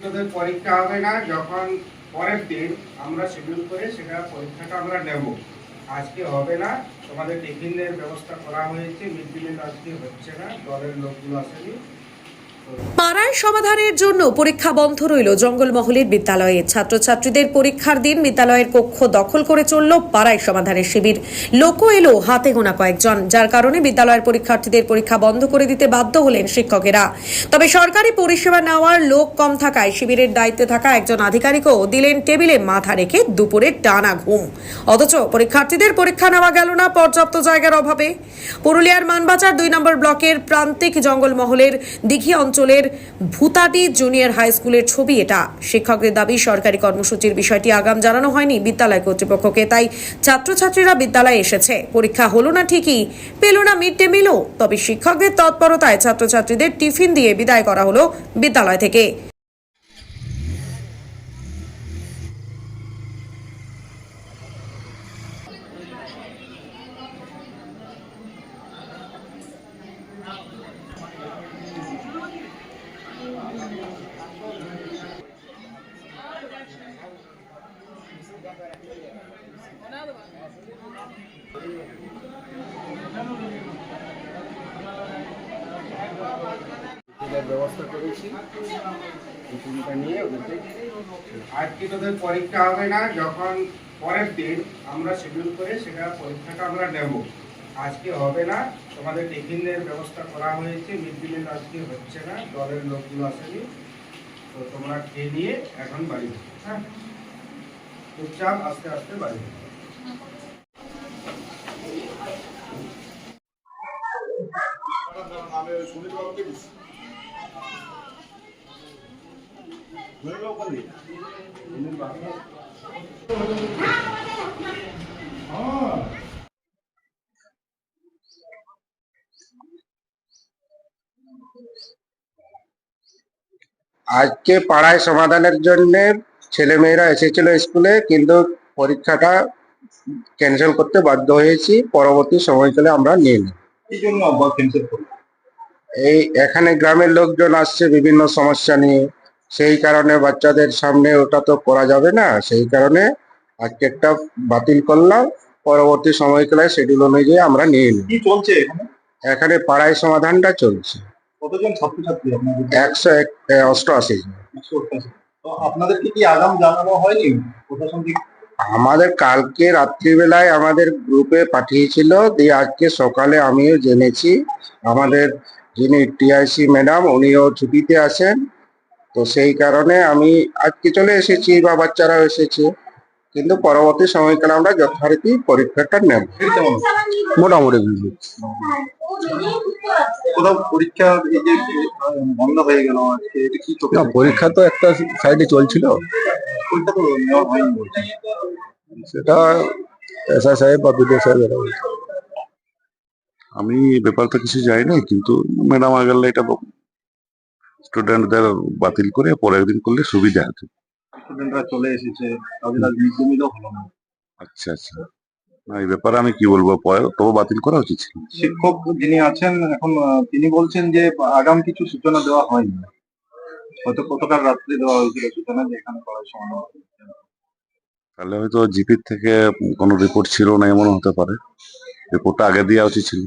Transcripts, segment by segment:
তোদের পরীক্ষা হবে না, যখন পরের দিন আমরা শিডিউল করে সেটা পরীক্ষাটা আমরা নেব। আজকে হবে না, তোমাদের টিফিনের ব্যবস্থা করা হয়েছে, মিড ডে মিল আজকে হচ্ছে না, দলের লোকগুলো আসেনি। পাড়ায় সমাধানের জন্য পরীক্ষা বন্ধ রইল জঙ্গলমহলের বিদ্যালয়ে। ছাত্রছাত্রীদের পরীক্ষার দিন বিদ্যালয়ের কক্ষ দখল করে চলল পাড়ায় সমাধানের শিবির। লোকও এলো হাতে গোনা কয়েকজন, যার কারণে বিদ্যালয়ের পরীক্ষার্থীদের পরীক্ষা বন্ধ করে দিতে বাধ্য হলেন শিক্ষকেরা। তবে সরকারি পরিষেবা নেওয়ার লোক কম থাকায় শিবিরের দায়িত্বে থাকা একজন আধিকারিকও দিলেন টেবিলে মাথা রেখে দুপুরে টানা ঘুম। অথচ পরীক্ষার্থীদের পরীক্ষা নেওয়া গেল না পর্যাপ্ত জায়গার অভাবে। পুরুলিয়ার মানবাজার 2 নম্বর ব্লকের প্রান্তিক জঙ্গলমহলের দিঘি অঞ্চলের ভূতাটি জুনিয়র হাই স্কুলের ছবি এটা। শিক্ষকদের দাবি, সরকারি কর্মসূচির বিষয়টি আগাম জানানো হয়নি বিদ্যালয় কর্তৃপক্ষকে, তাই ছাত্রছাত্রীরা বিদ্যালয়ে এসেছে। পরীক্ষা হলো না ঠিকই, পেল না মিড ডে মিলও। তবে শিক্ষকদের তৎপরতায় ছাত্রছাত্রীদের টিফিন দিয়ে বিদায় করা হলো বিদ্যালয় থেকে। ব্যবস্থা করেছি, টিফিনটা নিয়ে ওদেরকে। আজকে তোদের পরীক্ষা হবে না, যখন পরের দিন আমরা শিডিউল করে সেটা পরীক্ষাটা আমরা নেব। আজকে হবে না, তোমাদের টিফিনের ব্যবস্থা করা হয়েছে, মিড ডে মিল আজকে হচ্ছে না, দলের লোকগুলো আসেনি। তো তোমরা খেয়ে নিয়ে এখন বাড়ি যাও। হ্যাঁ, চুপচাপ আস্তে আস্তে বাড়ি যাও। আজকে পাড়ায় সমাধানের জন্য ছেলেমেয়েরা এসেছিল স্কুলে, কিন্তু পরীক্ষাটা ক্যান্সেল করতে বাধ্য হয়েছি। পরবর্তী সময়কালে আমরা নিয়ে নিই। কি জন্য ক্যান্সেল করবো? এই এখানে গ্রামের লোকজন আসছে বিভিন্ন সমস্যা নিয়ে, সেই কারণে বাচ্চাদের সামনে ওটা তো করা যাবে না, সেই কারণে আজকে একটা বাতিল করলাম। পরবর্তী সময়কালে শিডিউল অনুযায়ী আমরা নিয়ে নিই। কি চলছে এখানে? এখানে পাড়ায় সমাধানটা চলছে। কতজন ছাত্রছাত্রী আপনাদের? 188 জন। 188। তো আপনাদেরকে কি আগাম জানানো হয়নি প্রশাসন থেকে? আমাদের কালকে রাত্রিবেলায় আমাদের গ্রুপে পাঠিয়েছিল, দিয়ে আজকে সকালে আমিও জেনেছি। আমাদের যিনি টিআইসি ম্যাডাম, উনিও ছুটিতে আছেন, তো সেই কারণে আমি আজকে চলে এসেছি বা বাচ্চারাও এসেছে, কিন্তু পরবর্তী সময়কালে আমরা যথারীতি পরীক্ষাটা নেব। মোটামুটি কোথাও পরীক্ষা এই যে বন্ধ হয়ে গেল আজকে, এটা কি চোখে? না, পরীক্ষা তো একটা সাইডে চলছিল, পরীক্ষা তো নেওয়া হয়নি বলছে। সেটা এসআই সাহেব বা বিডিও সাহেব এরা বলছে। আমি ব্যাপারটা কিছু জানি না, কিন্তু ম্যাডাম আগের এটা স্টুডেন্টদের বাতিল করে পরের দিন করলে সুবিধা আছে। স্টুডেন্টরা চলে এসেছে, তাদের আজ মিড ডে মিলও হলো না। আচ্ছা আচ্ছা, না এই ব্যাপারে আমি কি বলবো, তবে বাতিল করা উচিত ছিল। শিক্ষক যিনি আছেন এখন তিনি বলছেন যে আগাম কিছু সূচনা দেওয়া হয়নি, হয়তো গতকাল রাত্রে দেওয়া হয়েছিল সূচনা যে এখানে পড়ার সময়। তাহলে হয়তো জিপির থেকে কোনো রিপোর্ট ছিল না, এমন হতে পারে। রিপোর্টটা আগে দেওয়া উচিত ছিল।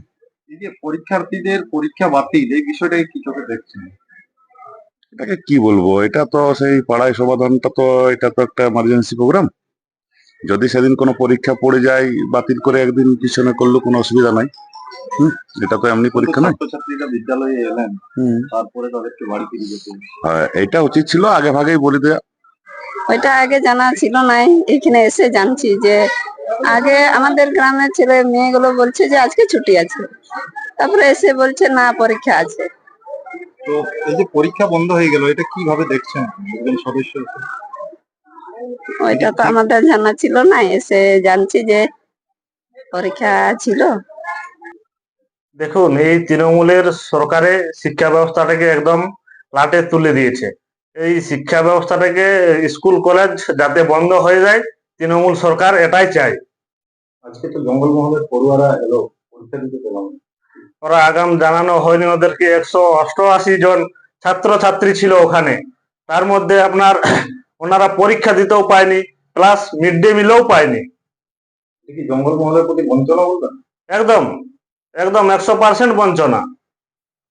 এই যে পরীক্ষার্থীদের পরীক্ষা বাতিল, এই বিষয়টাকে কি চোখে দেখছেন? এটাকে কি বলবো, এটা তো সেই পাড়ায় সমাধানটা তো এটা তো একটা এমার্জেন্সি প্রোগ্রাম। যদি সেদিন কোনো পরীক্ষা পড়ে যায়, বাতিল করে একদিন পিছনে করলে কোনো অসুবিধা নাই। এটা তো এমনি পরীক্ষা নয়। ছাত্রছাত্রীরা বিদ্যালয়ে এলেন, তারপরে তাদেরকে বাড়ি ফিরে যেতে। এটা উচিত ছিল আগে ভাগেই বলে দেয়া। ওইটা আগে জানা ছিল না, এখানে এসে জানছি যে আগে আমাদের গ্রামের ছেলে মেয়েগুলো বলছে যে আজকে ছুটি আছে, তারপরে এসে বলছে না পরীক্ষা আছে। তো এই যে পরীক্ষা বন্ধ হয়ে গেল, এটা কিভাবে দেখছেন একজন সদস্য হিসেবে? ওইটা তো আমাদের জানা ছিল না, এসে জানছি যে পরীক্ষা ছিল। দেখুন, এই তৃণমূলের সরকারে শিক্ষা ব্যবস্থাটাকে একদম লাটে তুলে দিয়েছে। এই শিক্ষা ব্যবস্থাটাকে, স্কুল কলেজ যাতে বন্ধ হয়ে যায়, তৃণমূল সরকার এটাই চায়। আজকে তো জঙ্গলমহলের পড়ুয়ারা এলো, পরীক্ষা দিতে পেলাম না। ওরা আগাম জানানো হয়নি ওদেরকে। 188 জন ছাত্র ছাত্রী ছিল ওখানে, তার মধ্যে আপনার ওনারা পরীক্ষা দিতেও পায়নি, প্লাস মিড ডে মিলও পায়নি। এটা কি জঙ্গলমহলের প্রতি বঞ্চনা বলবেন? একদম একদম 100% বঞ্চনা।